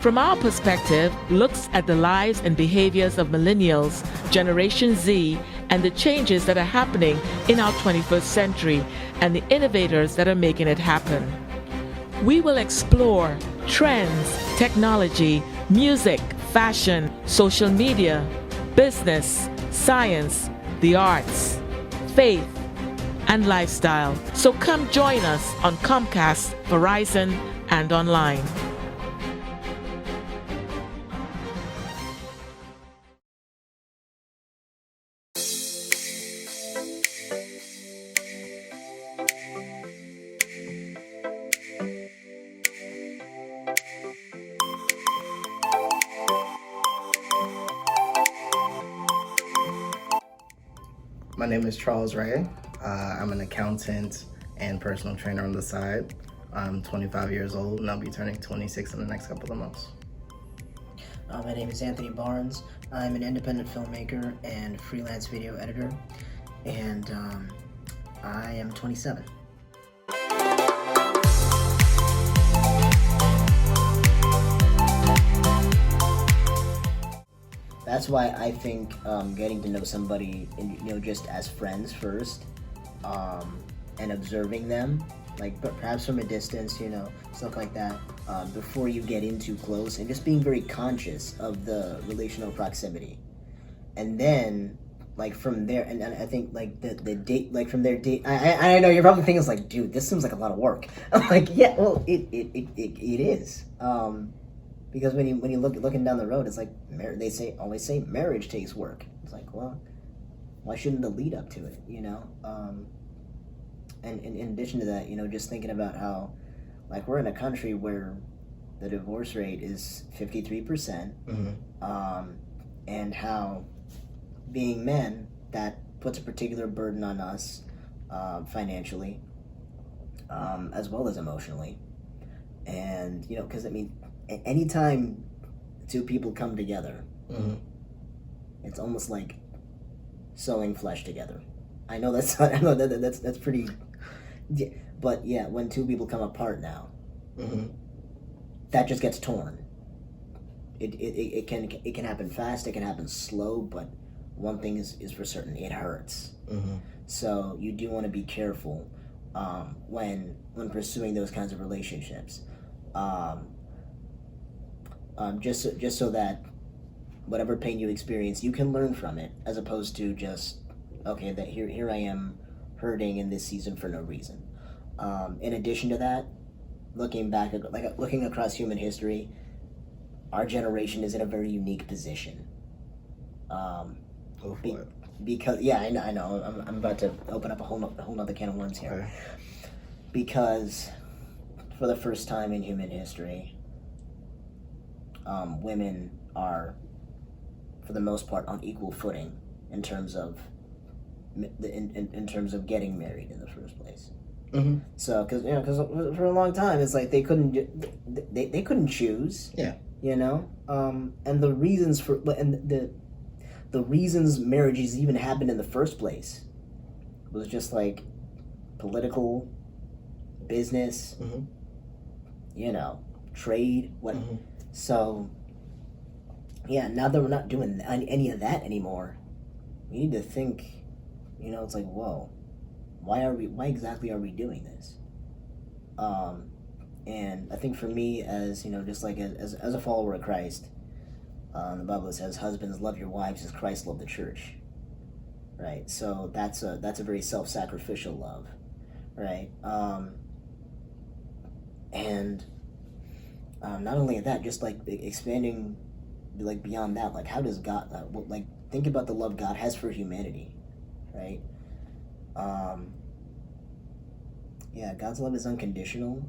From our perspective, looks at the lives and behaviors of millennials, Generation Z, and the changes that are happening in our 21st century and the innovators that are making it happen. We will explore trends, technology, music, fashion, social media, business, science, the arts, faith, and lifestyle. So come join us on Comcast, Verizon, and online. My name is Charles Ray. I'm an accountant and personal trainer on the side. I'm 25 years old and I'll be turning 26 in the next couple of months. My name is Anthony Barnes. I'm an independent filmmaker and freelance video editor, and I am 27. That's why I think getting to know somebody, just as friends first, and observing them, but perhaps from a distance, stuff like that, before you get in too close, and just being very conscious of the relational proximity, and then from there, and I think the date, from their date, I know you're probably thinking, dude, this seems like a lot of work. I'm like, yeah, well, it is. Because when you looking down the road, it's they always say marriage takes work. It's well, why shouldn't the lead up to it, And in addition to that, just thinking about how, we're in a country where the divorce rate is 53%, and how, being men, that puts a particular burden on us, financially, as well as emotionally, and because anytime two people come together, it's almost like sewing flesh together. I know that's pretty, but yeah, when two people come apart now, that just gets torn. It can happen fast, it can happen slow, but one thing is for certain: it hurts. So you do want to be careful when pursuing those kinds of relationships. Just so that whatever pain you experience, you can learn from it, as opposed to just, okay, that here I am hurting in this season for no reason. In addition to that, looking across human history, our generation is in a very unique position. Because I know I'm about to open up a whole nother can of worms here. Okay. Because for the first time in human history, women are, for the most part, on equal footing in terms of in terms of getting married in the first place. So, because for a long time, it's they couldn't choose. Yeah. And the reasons the reasons marriages even happened in the first place was just political, business, trade, what. So, yeah, now that we're not doing any of that anymore, we need to think, it's whoa, why exactly are we doing this? And I think for me, as, just as a follower of Christ, the Bible says, husbands, love your wives as Christ loved the church, right? So that's a very self-sacrificial love, right? And not only that, just expanding, beyond that, how does God, think about the love God has for humanity, right? Yeah, God's love is unconditional,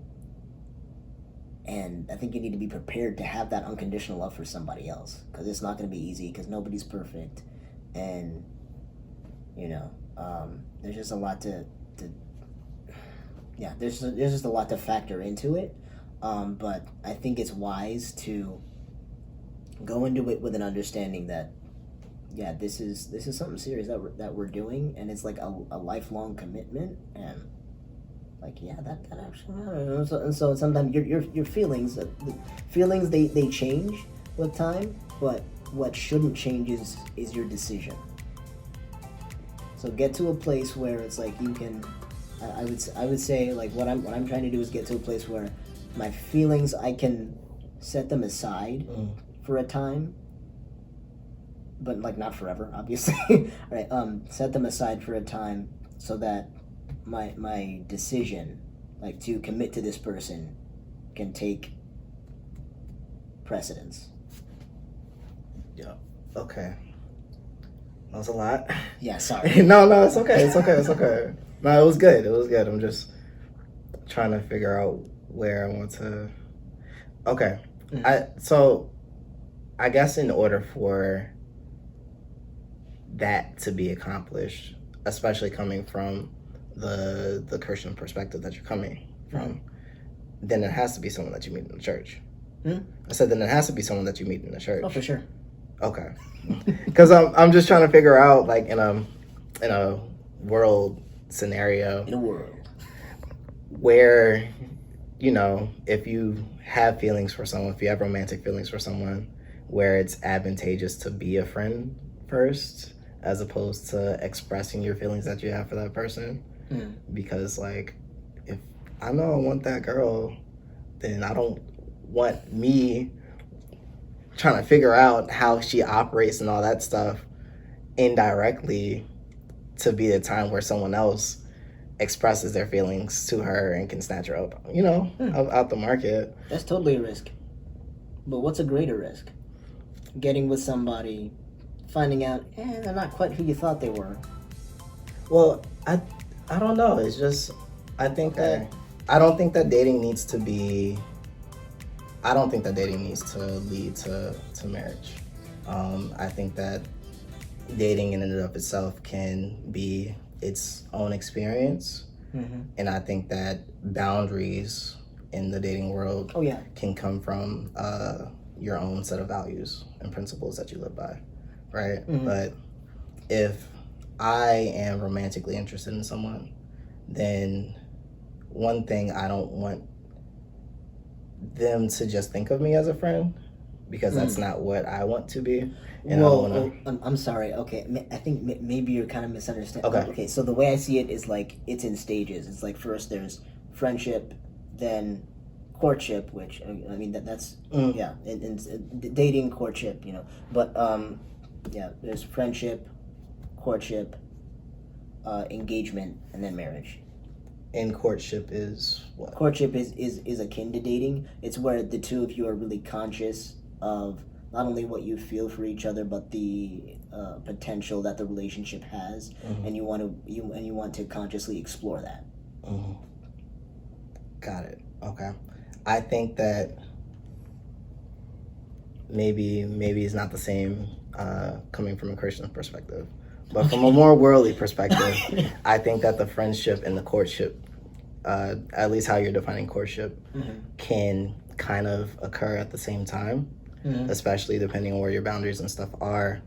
and I think you need to be prepared to have that unconditional love for somebody else, because it's not going to be easy, because nobody's perfect, and there's just a lot to there's just a lot to factor into it. But I think it's wise to go into it with an understanding that, this is something serious that we're doing, and it's a lifelong commitment, and like, yeah, that actually matters. And so sometimes your feelings, feelings they change with time, but what shouldn't change is your decision. So get to a place where it's like you can. I would say like what I'm trying to do is get to a place where my feelings I can set them aside for a time, but like not forever, obviously. Right? Set them aside for a time so that my decision, like to commit to this person, can take precedence. Yeah. Okay. That was a lot. Yeah, sorry. No, it's okay. It's okay. No, it was good. I'm just trying to figure out where I want to. Okay. So I guess in order for that to be accomplished, especially coming from the Christian perspective that you're coming from, then it has to be someone that you meet in the church. I said then it has to be someone that you meet in the church. Oh, for sure. Okay. Because I'm just trying to figure out, like, in a world scenario, In a world. where, if you have feelings for someone, if you have romantic feelings for someone, where it's advantageous to be a friend first, as opposed to expressing your feelings that you have for that person. Because, like, if I know I want that girl, then I don't want me trying to figure out how she operates and all that stuff indirectly to be the time where someone else expresses their feelings to her and can snatch her up, out the market. That's totally a risk. But what's a greater risk? Getting with somebody, finding out, they're not quite who you thought they were. Well, I don't know. It's just, I don't think that dating needs to lead to marriage. I think that dating in and of itself can be its own experience. And I think that boundaries in the dating world can come from your own set of values and principles that you live by, right? But if I am romantically interested in someone, then one thing, I don't want them to just think of me as a friend, because that's not what I want to be. And I'm sorry. Okay, I think maybe you're kind of misunderstanding. Okay, so the way I see it is like it's in stages. It's like first there's friendship, then courtship, which I mean that's and dating, courtship, But there's friendship, courtship, engagement, and then marriage. And courtship is what? Courtship is akin to dating. It's where the two of you are really conscious of not only what you feel for each other, but the potential that the relationship has, and you want to consciously explore that. Got it. Okay. I think that maybe it's not the same coming from a Christian perspective. But from a more worldly perspective, I think that the friendship and the courtship, at least how you're defining courtship, can kind of occur at the same time, especially depending on where your boundaries and stuff are.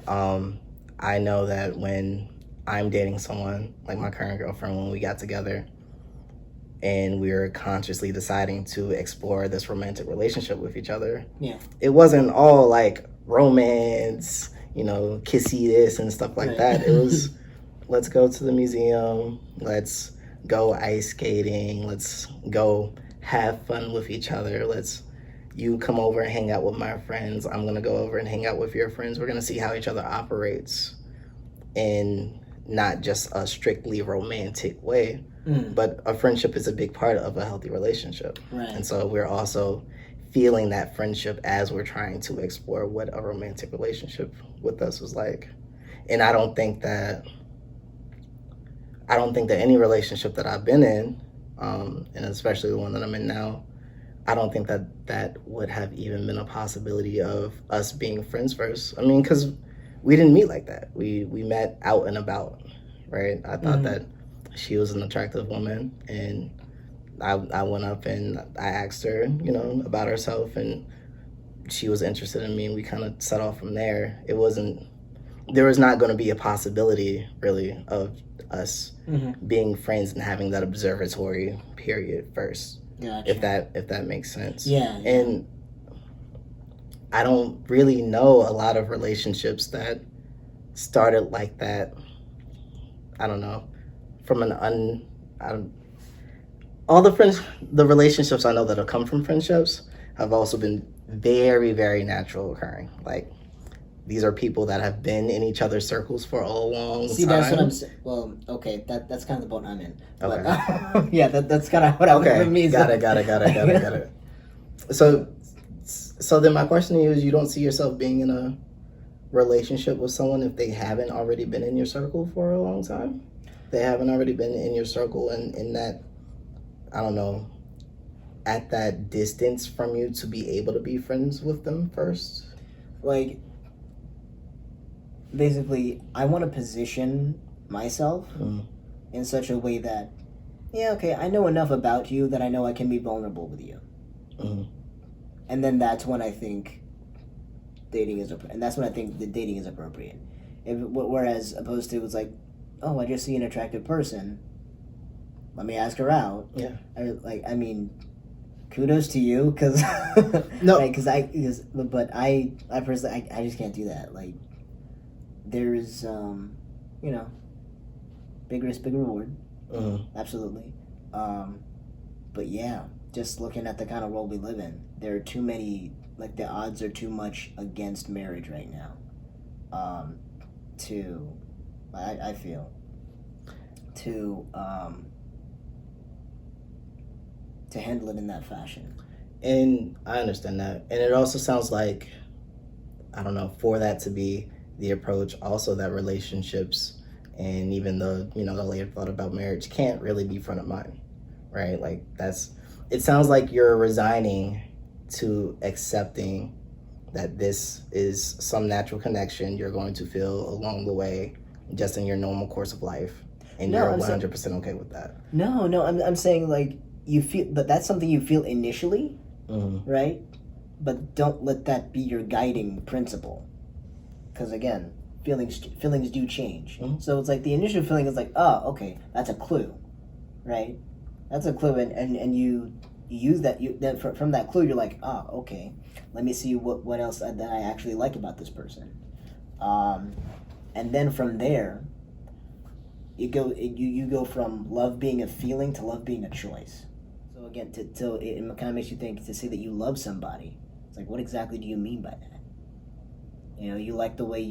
I know that when I'm dating someone, like my current girlfriend, when we got together and we were consciously deciding to explore this romantic relationship with each other, it wasn't all like romance, kissy this and stuff like that. It was, let's go to the museum, let's go ice skating, let's go have fun with each other, you come over and hang out with my friends, I'm gonna go over and hang out with your friends, we're gonna see how each other operates in not just a strictly romantic way, but a friendship is a big part of a healthy relationship. Right. And so we're also feeling that friendship as we're trying to explore what a romantic relationship with us was like. And I don't think that any relationship that I've been in, and especially the one that I'm in now, I don't think that would have even been a possibility of us being friends first. I mean, because we didn't meet like that. We met out and about, right? I thought that she was an attractive woman, and I went up and I asked her, about herself, and she was interested in me, and we kind of set off from there. It wasn't there was not going to be a possibility really of us being friends and having that observatory period first. Gotcha. If that makes sense. Yeah. And I don't really know a lot of relationships that started like that. I don't know. From all the relationships I know that have come from friendships have also been very, very natural occurring. Like, these are people that have been in each other's circles for a long See, time. that's what I'm saying. Well, okay, that's kind of the boat I'm in. But, Okay. yeah, that's kind of what I'm Okay, got it. So then my question to you is, you don't see yourself being in a relationship with someone if they haven't already been in your circle for a long time? They haven't already been in your circle and in that, I don't know, at that distance from you to be able to be friends with them first? Like, basically, I want to position myself in such a way that, yeah, okay, I know enough about you that I know I can be vulnerable with you. And then that's when I think dating is appropriate. And that's when I think the dating is appropriate. Whereas opposed to, it's like, oh, I just see an attractive person, let me ask her out. Yeah. I mean, kudos to you, because No. but I personally, I just can't do that. Like, there's big risk, big reward. Absolutely. But yeah, just looking at the kind of world we live in, there are too many, like, the odds are too much against marriage right now. I feel to handle it in that fashion. And I understand that. And it also sounds like, I don't know, for that to be the approach, also that relationships and even the later thought about marriage can't really be front of mind, right? Like, it sounds like you're resigning to accepting that this is some natural connection you're going to feel along the way, just in your normal course of life, and you're 100% okay with that. No, I'm saying, like, you feel, but that's something you feel initially, right? But don't let that be your guiding principle, because again, feelings do change. So it's like the initial feeling is like, oh, okay, that's a clue, right? That's a clue, and you use that. From that clue, you're like, oh, okay, let me see what else that I actually like about this person, and then from there, you go from love being a feeling to love being a choice. So again, to it kind of makes you think, to say that you love somebody. It's like, what exactly do you mean by that? You like the way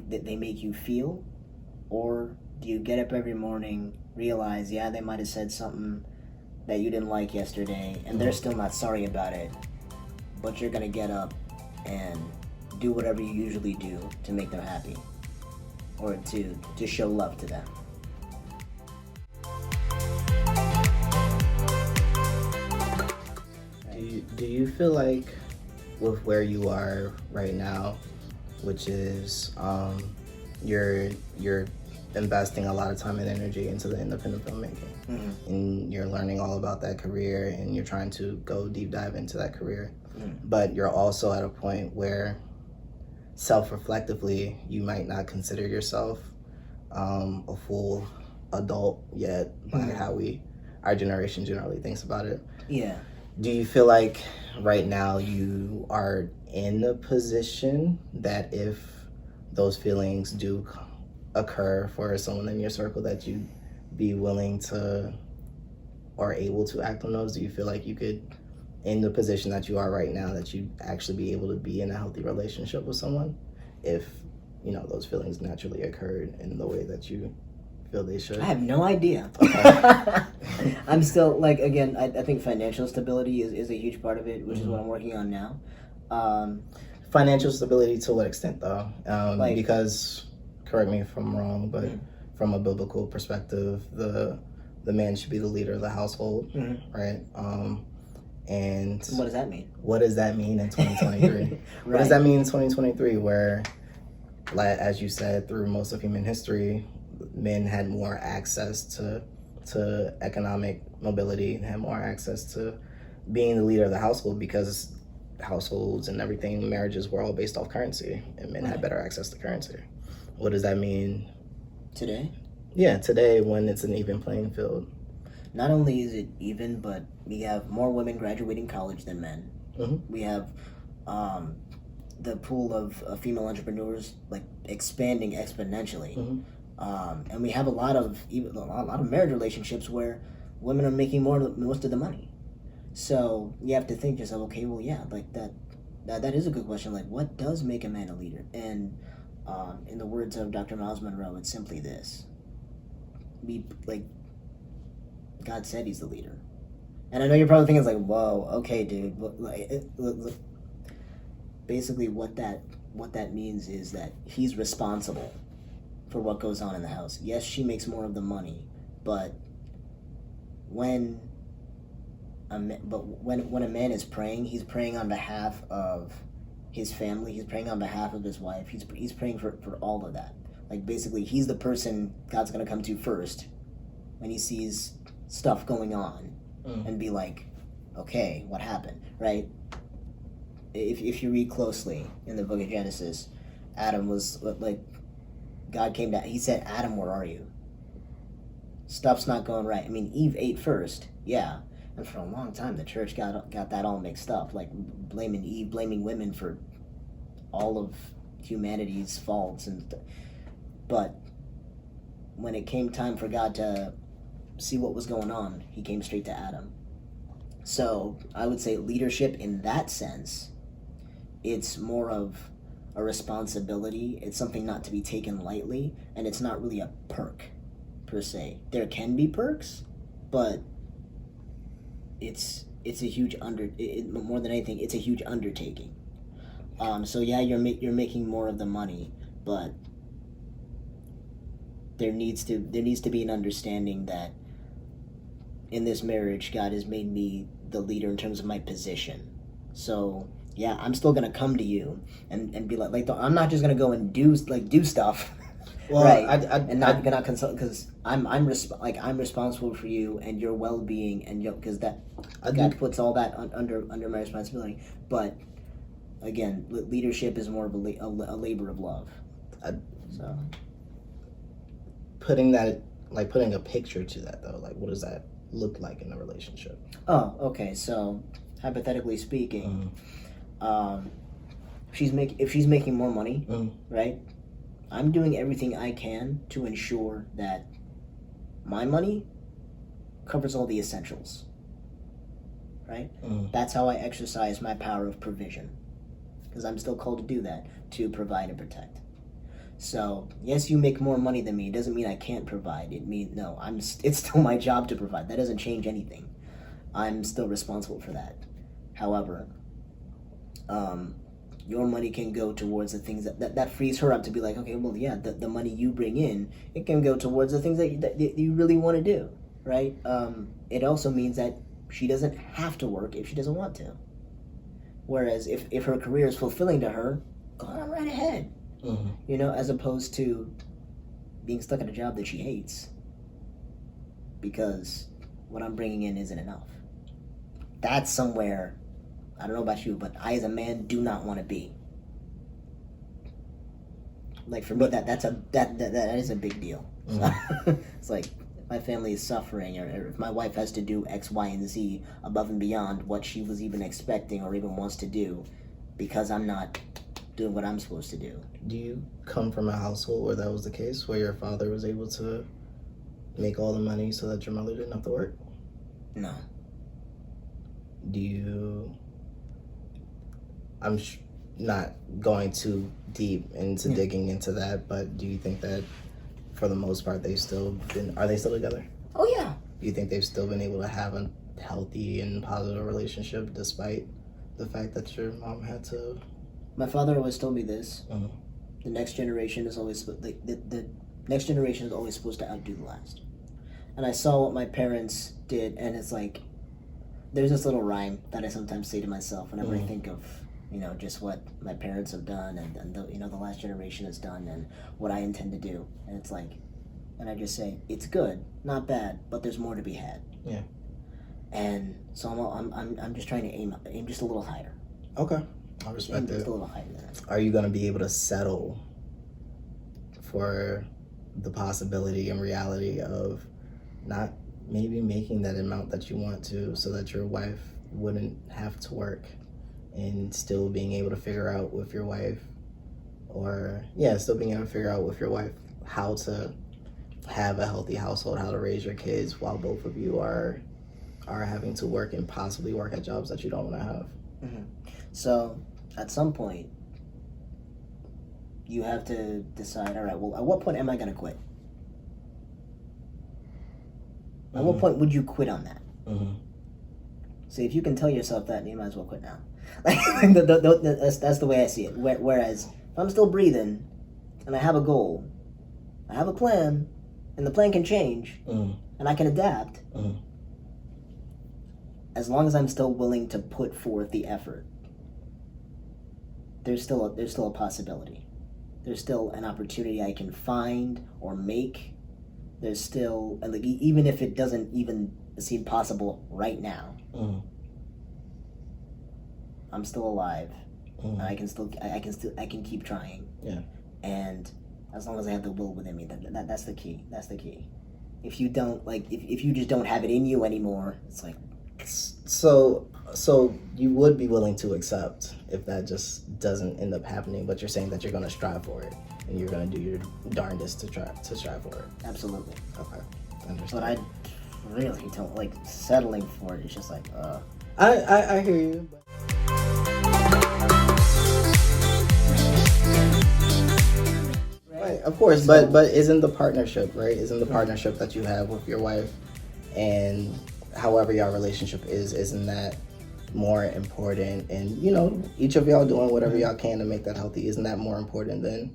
they make you feel, or do you get up every morning, realize, yeah, they might have said something that you didn't like yesterday, and they're still not sorry about it, but you're gonna get up and do whatever you usually do to make them happy, or to show love to them. Do you feel like, with where you are right now, which is you're investing a lot of time and energy into the independent filmmaking, and you're learning all about that career, and you're trying to go deep dive into that career, but you're also at a point where self-reflectively you might not consider yourself a full adult yet by how our generation generally thinks about it. Yeah. Do you feel like right now you are in a position that if those feelings do occur for someone in your circle, that you'd be willing to or able to act on those? Do you feel like you could, in the position that you are right now, that you'd actually be able to be in a healthy relationship with someone if those feelings naturally occurred in the way that you feel they should? I have no idea. I'm still, like, again, I think financial stability is a huge part of it, which is what I'm working on now. Financial stability to what extent, though? Because, correct me if I'm wrong, but from a biblical perspective, the man should be the leader of the household, right? And what does that mean? What does that mean in 2023? Right. What does that mean in 2023, where, as you said, through most of human history, men had more access to economic mobility and had more access to being the leader of the household, because households and everything, marriages were all based off currency, and men had better access to currency. What does that mean Today? Yeah, today when it's an even playing field. Not only is it even, but we have more women graduating college than men. Mm-hmm. We have the pool of female entrepreneurs like expanding exponentially, and we have a lot of marriage relationships where women are making most of the money. So you have to think yourself, okay, well, yeah, like that is a good question. Like, what does make a man a leader? And in the words of Dr. Miles Monroe, it's simply this: God said he's the leader. And I know you're probably thinking, like, whoa, okay, dude. But, basically, what that means is that he's responsible for what goes on in the house. Yes, she makes more of the money, but when a man is praying, he's praying on behalf of his family. He's praying on behalf of his wife. He's praying for all of that. Like, basically, he's the person God's gonna come to first when he sees stuff going on, and be like, okay, what happened, right? If you read closely in the book of Genesis, Adam was like, God came down, he said, Adam, where are you? Stuff's not going right. I mean, Eve ate first, yeah, and for a long time the church got that all mixed up, like blaming Eve, blaming women for all of humanity's faults, but when it came time for God to see what was going on, he came straight to Adam. So I would say leadership in that sense, it's more of a responsibility. It's something not to be taken lightly, and it's not really a perk per se. There can be perks, but it's a huge more than anything, it's a huge undertaking. So yeah, you're making more of the money, but there needs to be an understanding that in this marriage, God has made me the leader in terms of my position. So yeah, I'm still gonna come to you and be like I'm not just gonna go and do stuff, well, right? And not gonna consult, because I'm responsible for you and your well-being, and because God puts all that under my responsibility. But again, leadership is more of a labor of love. So putting a picture to that though, like what does that look like in a relationship? Oh, okay. So hypothetically speaking, if she's making more money, right? I'm doing everything I can to ensure that my money covers all the essentials, right? That's how I exercise my power of provision, because I'm still called to do that, to provide and protect. So yes, you make more money than me. It doesn't mean I can't provide. It means no. It's still my job to provide. That doesn't change anything. I'm still responsible for that. However, your money can go towards the things that frees her up to be like, okay, well, yeah, the money you bring in, it can go towards the things that you really want to do, right? It also means that she doesn't have to work if she doesn't want to. Whereas if her career is fulfilling to her, go on right ahead. As opposed to being stuck at a job that she hates because what I'm bringing in isn't enough. That's somewhere, I don't know about you, but I as a man do not want to be. Like for me, that is a big deal. It's like if my family is suffering, or if my wife has to do X, Y, and Z above and beyond what she was even expecting or even wants to do, because I'm not doing what I'm supposed to do. Do you come from a household where that was the case, where your father was able to make all the money so that your mother didn't have to work? No. I'm not going too deep into digging into that, but do you think that for the most part are they still together? Oh yeah. Do you think they've still been able to have a healthy and positive relationship despite the fact that your mom had to? My father always told me this: the next generation is always the next generation is always supposed to outdo the last. And I saw what my parents did, and it's like there's this little rhyme that I sometimes say to myself whenever I think of just what my parents have done and the last generation has done and what I intend to do. And it's like, and I just say it's good, not bad, but there's more to be had. Yeah. And so I'm just trying to aim just a little higher. Okay. I respect it. Just a little higher than that. Are you going to be able to settle for the possibility and reality of not maybe making that amount that you want to, so that your wife wouldn't have to work, and still being able to figure out with your wife, still being able to figure out with your wife how to have a healthy household, how to raise your kids while both of you are having to work and possibly work at jobs that you don't want to have. Mm-hmm. So at some point, you have to decide, all right, well, at what point am I going to quit? At what point would you quit on that? Mm-hmm. So if you can tell yourself that, you might as well quit now. That's the way I see it. Whereas if I'm still breathing and I have a goal, I have a plan, and the plan can change, and I can adapt, as long as I'm still willing to put forth the effort, there's still a possibility. There's still an opportunity I can find or make. There's still, even if it doesn't even seem possible right now, I'm still alive, and I can keep trying. Yeah. And as long as I have the will within me, that's the key. That's the key. If you don't if you just don't have it in you anymore, it's like. So you would be willing to accept if that just doesn't end up happening, but you're saying that you're going to strive for it, and you're going to do your darndest to strive for it. Absolutely. Okay, understand. But I really don't like settling for it. It's just like, I hear you. Right, of course, but isn't the partnership, right? Isn't the partnership that you have with your wife, and however your relationship isn't that more important? And each of y'all doing whatever y'all can to make that healthy, isn't that more important than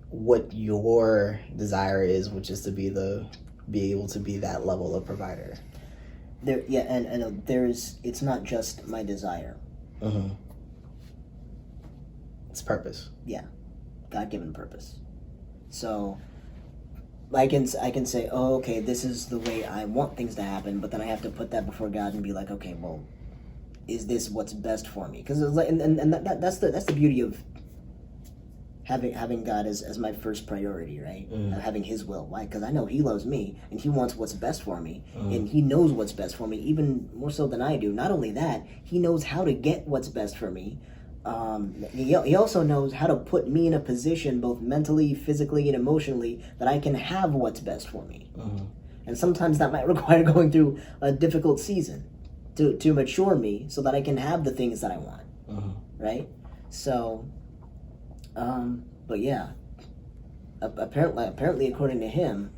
what your desire is, which is to be able to be that level of provider? And it's not just my desire. It's purpose. Yeah, God-given purpose. So I can say, oh, okay, this is the way I want things to happen, but then I have to put that before God and be like, okay, well, is this what's best for me? Because that's the beauty of having God as my first priority, right? Having His will. Why? Because I know He loves me and He wants what's best for me, and He knows what's best for me even more so than I do. Not only that, He knows how to get what's best for me. He also knows how to put me in a position, both mentally, physically, and emotionally, that I can have what's best for me. And sometimes that might require going through a difficult season to mature me so that I can have the things that I want. Right? So, but yeah, apparently, according to him,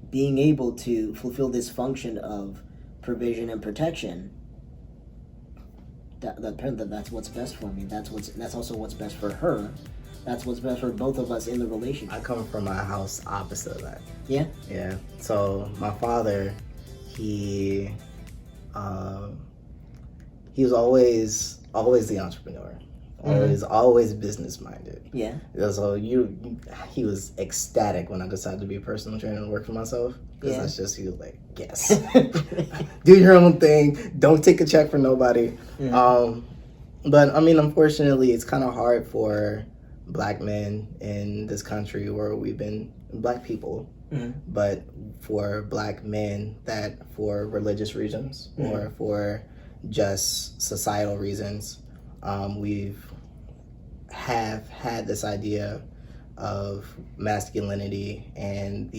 being able to fulfill this function of provision and protection, that's what's best for me. That's also what's best for her. That's what's best for both of us in the relationship. I come from a house opposite of that. Yeah? Yeah. So my father, he was always the entrepreneur. Always business minded. Yeah. So he was ecstatic when I decided to be a personal trainer and work for myself. Because that's just, he was like, yes, do your own thing. Don't take a check from nobody. But I mean, unfortunately, it's kind of hard for Black men in this country where we've been Black people, but for Black men that for religious reasons or for just societal reasons, we've had this idea of masculinity, and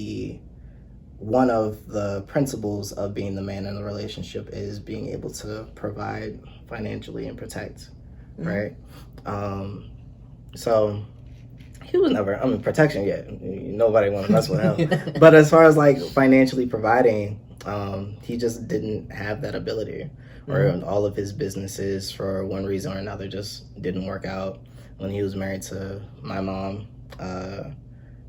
one of the principles of being the man in the relationship is being able to provide financially and protect, right? So he was never, protection, yeah, nobody want to mess with him. But as far as like financially providing, he just didn't have that ability. Or all of his businesses, for one reason or another, just didn't work out. When he was married to my mom,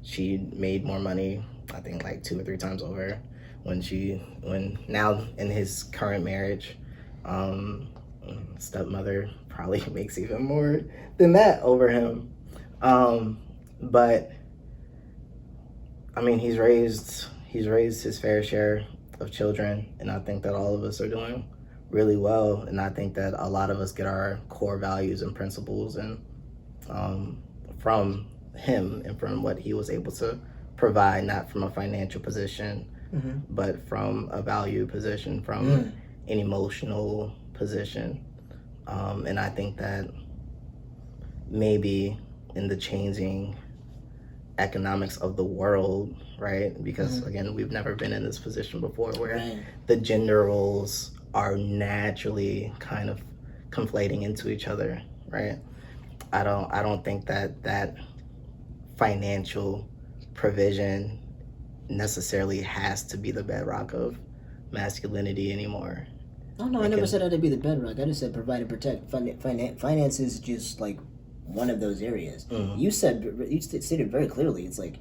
she made more money, I think like 2 or 3 times over. When now in his current marriage, stepmother probably makes even more than that over him. But I mean, he's raised his fair share of children, and I think that all of us are doing really well. And I think that a lot of us get our core values and principles and from him and from what he was able to provide, not from a financial position, but from a value position, from an emotional position. And I think that maybe in the changing economics of the world, right? Because again, we've never been in this position before where the gender roles are naturally kind of conflating into each other, right? I don't think that financial provision necessarily has to be the bedrock of masculinity anymore. Oh no, I never said that'd be the bedrock. I just said provide and protect. Finance is just like one of those areas. You stated very clearly. It's like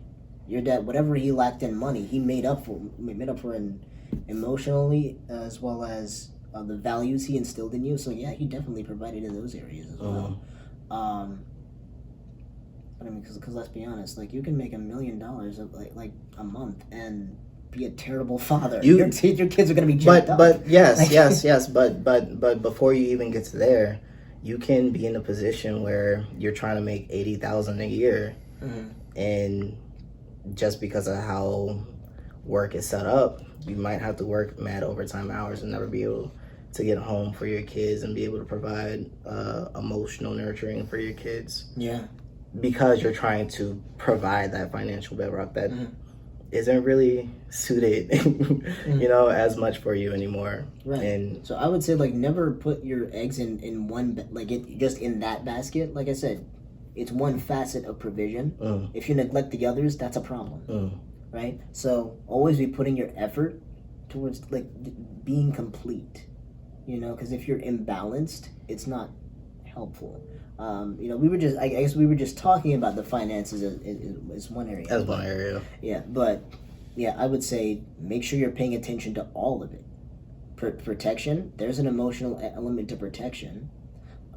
your dad, whatever he lacked in money, he made up for in emotionally, as well as the values he instilled in you. So yeah, he definitely provided in those areas as well. But I mean, because let's be honest, like you can make $1 million like a month and be a terrible father. Your kids are gonna be jacked up. But yes. But before you even get to there, you can be in a position where you're trying to make $80,000 a year, and just because of how work is set up, you might have to work mad overtime hours and never be able to get home for your kids and be able to provide emotional nurturing for your kids. Yeah. Because you're trying to provide that financial bedrock that isn't really suited, as much for you anymore. Right. And so I would say, like, never put your eggs in one, just in that basket. Like I said, it's one facet of provision. If you neglect the others, that's a problem. Right? So always be putting your effort towards, like, being complete. Because if you're imbalanced, it's not helpful. We were just, I guess we were just talking about the finances as one area. As one area. Yeah, but yeah, I would say make sure you're paying attention to all of it. Protection, there's an emotional element to protection,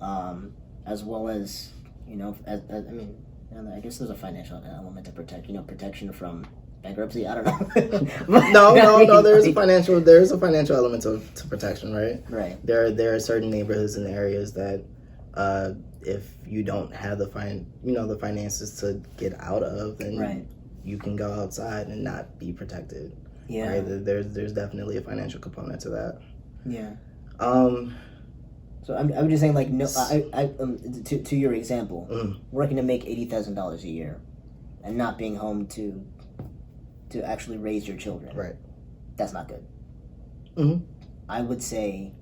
as well as, I guess there's a financial element to protect, protection from bankruptcy. I don't know. No. There's a financial element to protection, right? Right. There are certain neighborhoods and areas that, if you don't have the finances to get out of, then you can go outside and not be protected. Yeah. Right? There's definitely a financial component to that. Yeah. So I'm just saying, like, no. To your example, working to make $80,000 a year, and not being home to actually raise your children. Right. That's not good. I would say,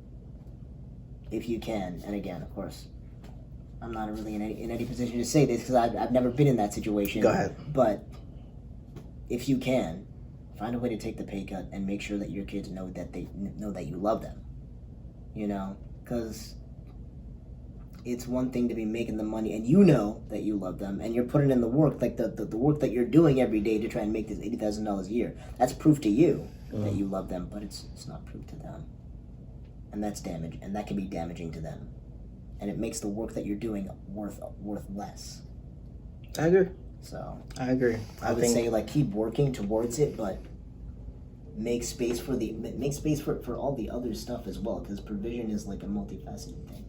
if you can, and again, of course, I'm not really in any position to say this because I've never been in that situation. Go ahead. But if you can, find a way to take the pay cut and make sure that your kids know that they know that you love them. Because it's one thing to be making the money and you know that you love them and you're putting in the work, like the work that you're doing every day to try and make this $80,000 a year. That's proof to you that you love them, but it's not proof to them. And that's damage, and that can be damaging to them. And it makes the work that you're doing worth less. I agree. So I agree. I would say, like, keep working towards it, but make space for all the other stuff as well, because provision is like a multifaceted thing.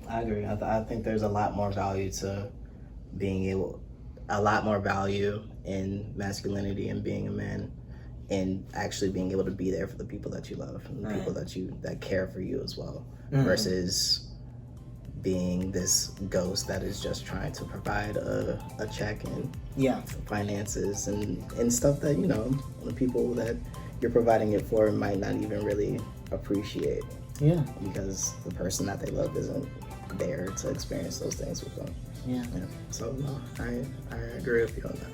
I agree. I think there's a lot more value in masculinity and being a man, and actually being able to be there for the people that you love and the people that care for you as well, versus being this ghost that is just trying to provide a check and finances and stuff that the people that you're providing it for might not even really appreciate. Yeah. Because the person that they love isn't there to experience those things with them. Yeah. So no, I agree with you on that.